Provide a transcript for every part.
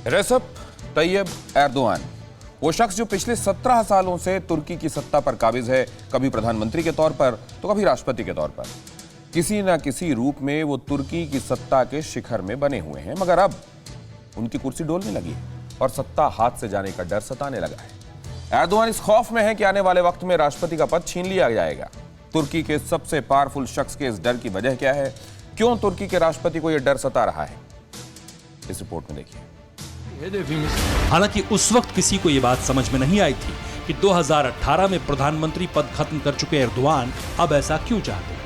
Recep Tayyip Erdogan, वो शख्स जो पिछले 17 सालों से तुर्की की सत्ता पर काबिज है, कभी प्रधानमंत्री के तौर पर तो कभी राष्ट्रपति के तौर पर। किसी न किसी रूप में वो तुर्की की सत्ता के शिखर में बने हुए हैं, मगर अब उनकी कुर्सी डोलने लगी है और सत्ता हाथ से जाने का डर सताने लगा है। एर्दोआन इस खौफ में है कि आने वाले वक्त में राष्ट्रपति का पद छीन लिया जाएगा। तुर्की के सबसे पावरफुल शख्स के इस डर की वजह क्या है? क्यों तुर्की के राष्ट्रपति को यह डर सता रहा है? इस रिपोर्ट में देखिए। हालांकि उस वक्त किसी को यह बात समझ में नहीं आई थी कि 2018 में प्रधानमंत्री पद खत्म कर चुके एर्दोआन अब ऐसा क्यों चाहते हैं।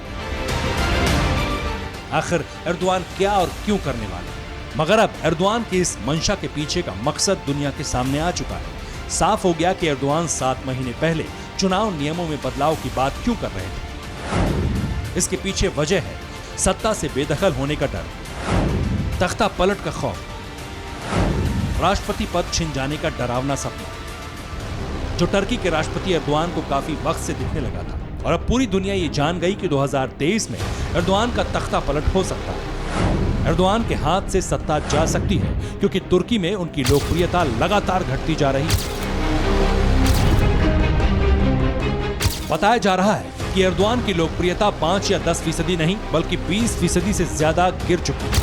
आखिर एर्दोआन क्या और क्यों करने वाले हैं? मगर अब एर्दोआन की इस मंशा के पीछे का मकसद दुनिया के सामने आ चुका है। साफ हो गया कि एर्दोआन 7 महीने पहले चुनाव नियमों में बदलाव की बात क्यों कर रहे थे। इसके पीछे वजह है सत्ता से बेदखल होने का डर, तख्ता पलट का खौफ, राष्ट्रपति पद छिन जाने का डरावना सपना, जो टर्की के राष्ट्रपति एर्दोआन को काफी वक्त से दिखने लगा था। और अब पूरी दुनिया ये जान गई कि 2023 में एर्दोआन का तख्ता पलट हो सकता है। एर्दोआन के हाथ से सत्ता जा सकती है क्योंकि तुर्की में उनकी लोकप्रियता लगातार घटती जा रही है। बताया जा रहा है कि एर्दोआन की लोकप्रियता 5 या 10% नहीं बल्कि 20% से ज्यादा गिर चुकी है।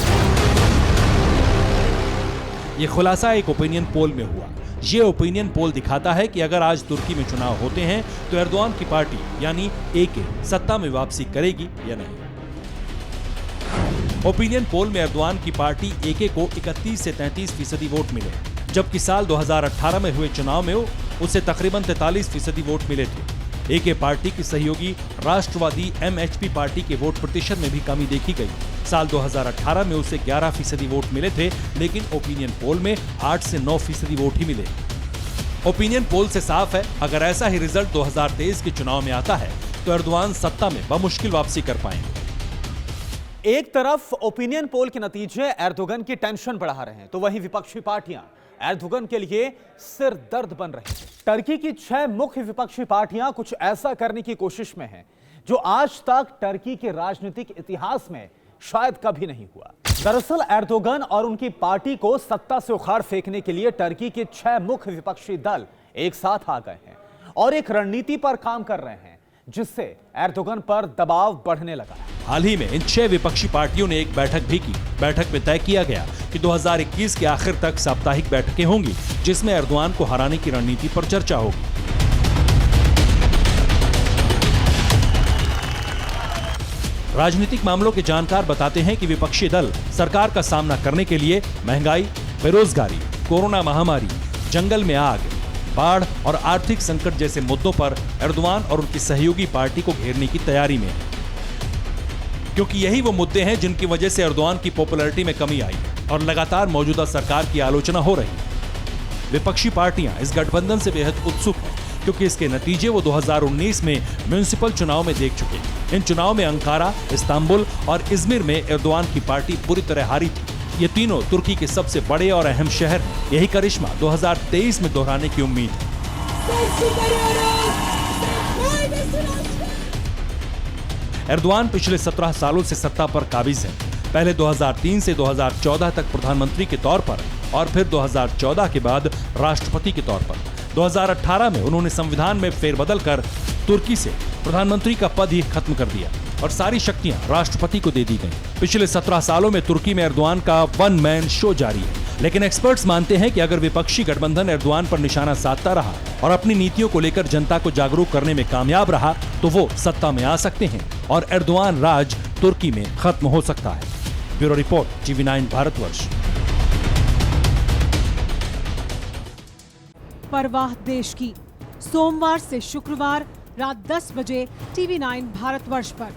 ये खुलासा एक ओपिनियन पोल में हुआ। ये ओपिनियन पोल दिखाता है कि अगर आज तुर्की में चुनाव होते हैं तो एर्दोआन की पार्टी यानी एके सत्ता में वापसी करेगी या नहीं। ओपिनियन पोल में एर्दोआन की पार्टी एके को 31 से 33% वोट मिले, जबकि साल 2018 में हुए चुनाव में उसे तकरीबन 43% वोट मिले थे। एके पार्टी की सहयोगी राष्ट्रवादी एमएचपी पार्टी के वोट प्रतिशत में भी कमी देखी गई। साल 2018 में उसे 11% वोट मिले थे, लेकिन ओपिनियन पोल में 8 से 9% वोट ही मिले। ओपिनियन पोल से साफ है, अगर ऐसा ही रिजल्ट 2023 के चुनाव में आता है तो एर्दोआन सत्ता में बमुश्किल वापसी कर पाएंगे। एक तरफ ओपिनियन पोल के नतीजे एर्दोगन की टेंशन बढ़ा रहे हैं, तो वहीं विपक्षी पार्टियां एर्दोगन के लिए सिर दर्द बन रही हैं। टर्की की 6 मुख्य विपक्षी पार्टियां कुछ ऐसा करने की कोशिश में हैं जो आज तक टर्की के राजनीतिक इतिहास में शायद कभी नहीं हुआ। दरअसल एर्दोगन और उनकी पार्टी को सत्ता से उखाड़ फेंकने के लिए टर्की के 6 मुख्य विपक्षी दल एक साथ आ गए हैं और एक रणनीति पर काम कर रहे हैं जिससे एर्दोगन पर दबाव बढ़ने लगा है। हाल ही में इन 6 विपक्षी पार्टियों ने एक बैठक भी की। बैठक में तय किया गया कि 2021 के आखिर तक साप्ताहिक बैठकें होंगी जिसमें एर्दोआन को हराने की रणनीति पर चर्चा होगी। राजनीतिक मामलों के जानकार बताते हैं कि विपक्षी दल सरकार का सामना करने के लिए महंगाई, बेरोजगारी, कोरोना महामारी, जंगल में आग, बाढ़ और आर्थिक संकट जैसे मुद्दों पर एर्दोआन और उनकी सहयोगी पार्टी को घेरने की तैयारी में है, क्योंकि यही वो मुद्दे हैं जिनकी वजह से एर्दोआन की पॉपुलैरिटी में कमी आई और लगातार मौजूदा सरकार की आलोचना हो रही है। विपक्षी पार्टियां इस गठबंधन से बेहद उत्सुक हैं क्योंकि इसके नतीजे वो 2019 में म्युनिसिपल चुनाव में देख चुके हैं। इन चुनाव में अंकारा, इस्तांबुल और इजमिर में एर्दोआन की पार्टी बुरी तरह हारी थी। ये तीनों तुर्की के सबसे बड़े और अहम शहर हैं। यही करिश्मा 2023 में दोहराने की उम्मीद है। एर्दोआन पिछले 17 सालों से सत्ता पर काबिज है। पहले 2003 से 2014 तक प्रधानमंत्री के तौर पर और फिर 2014 के बाद राष्ट्रपति के तौर पर। 2018 में उन्होंने संविधान में फेरबदल कर तुर्की से प्रधानमंत्री का पद ही खत्म कर दिया और सारी शक्तियां राष्ट्रपति को दे दी गईं। पिछले 17 सालों में तुर्की में एर्दोआन का वन मैन शो जारी है, लेकिन एक्सपर्ट्स मानते हैं कि अगर विपक्षी गठबंधन एर्दोआन पर निशाना साधता रहा और अपनी नीतियों को लेकर जनता को जागरूक करने में कामयाब रहा तो वो सत्ता में आ सकते हैं और एर्दोआन राज तुर्की में खत्म हो सकता है। Bureau report, TV9 Bharatvarsh. परवाह देश की, सोमवार से शुक्रवार रात 10 बजे TV9 भारतवर्ष पर।